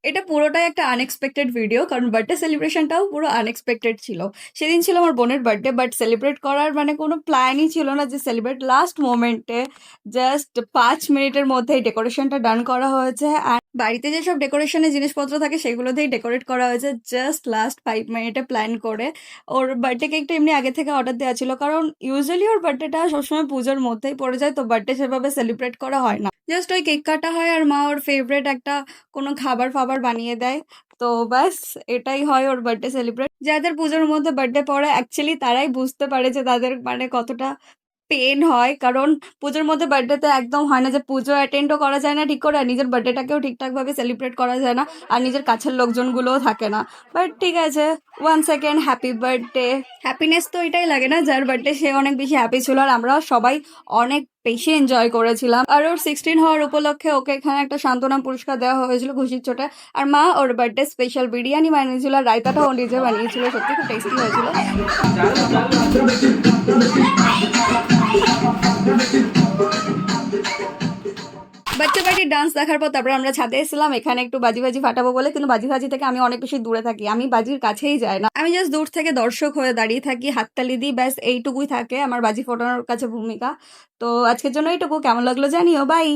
এটা পুরোটাই একটা আনএক্সপেক্টেড ভিডিও। কারণ বার্থডে সেলিব্রেশনটাও পুরো আনএক্সপেক্টেড ছিল। সেদিন ছিল আমার বোনের বার্থডে, বাট সেলিব্রেট করার মানে কোনো প্ল্যানই ছিল না যে সেলিব্রেট। লাস্ট মোমেন্টে জাস্ট ৫ মিনিটের মধ্যেই ডেকোরেশনটা ডান করা হয়েছে। অ্যান্ড বাড়িতে যেসব ডেকোরেশনের জিনিসপত্র থাকে সেগুলো দিয়েই ডেকোরেট করা হয়েছে জাস্ট লাস্ট ৫ মিনিটে প্ল্যান করে। ওর বার্থডে কেকটা এমনি আগে থেকে অর্ডার দেওয়া ছিল, কারণ ইউজুয়ালি ওর বার্থডেটা সবসময় পুজোর মধ্যেই পড়ে যায়, তো বার্থডে সেভাবে সেলিব্রেট করা হয় না। জাস্ট ওই কেক কাটা হয় আর মা ওর ফেভারিট একটা কোনো খাবার-ফাবার বানিয়ে দেয়। তো ব্যাস এটাই হয় ওর বার্থডে সেলিব্রেট। যাদের পুজোর মধ্যে বার্থডে পড়ে অ্যাকচুয়ালি তারাই বুঝতে পারে যে তাদের মানে কতটা পেইন হয়। কারণ পুজোর মধ্যে বার্থডেতে একদম হয় না যে পুজো অ্যাটেন্ডও করা যায় না ঠিক করে, আর নিজের বার্থডেটাকেও ঠিকঠাকভাবে সেলিব্রেট করা যায় না, আর নিজের কাছের লোকজনগুলোও থাকে না। বাট ঠিক আছে, one second happy birthday. Happiness তো এটাই লাগে না, যার বার্থডে সে অনেক বেশি হ্যাপি ছিল, আর আমরা সবাই অনেক বেশি এনজয় করেছিলাম। আর ওর 16 হওয়ার উপলক্ষে ওকে এখানে একটা সান্ত্বনা পুরস্কার দেওয়া হয়েছিল খুশির চোটে। আর মা ওর বার্থডে স্পেশাল বিরিয়ানি বানিয়েছিল, আর রায়তাটাও ও নিজে বানিয়েছিল, সত্যি খুব টেস্টি হয়েছিল। বাচ্চা পার্টির ডান্স দেখার পর তারপর আমরা ছাদে এসেছিলাম এখানে একটু বাজি বাজি ফাটাবো বলে, কিন্তু বাজি ফাজি থেকে আমি অনেক বেশি দূরে থাকি, আমি বাজির কাছেই যাই না, আমি জাস্ট দূর থেকে দর্শক হয়ে দাঁড়িয়ে থাকি, হাততালি দিই, ব্যাস এইটুকুই থাকে আমার বাজি ফোটানোর কাছে ভূমিকা। তো আজকের জন্য এইটুকু, কেমন লাগলো জানিও, বাই।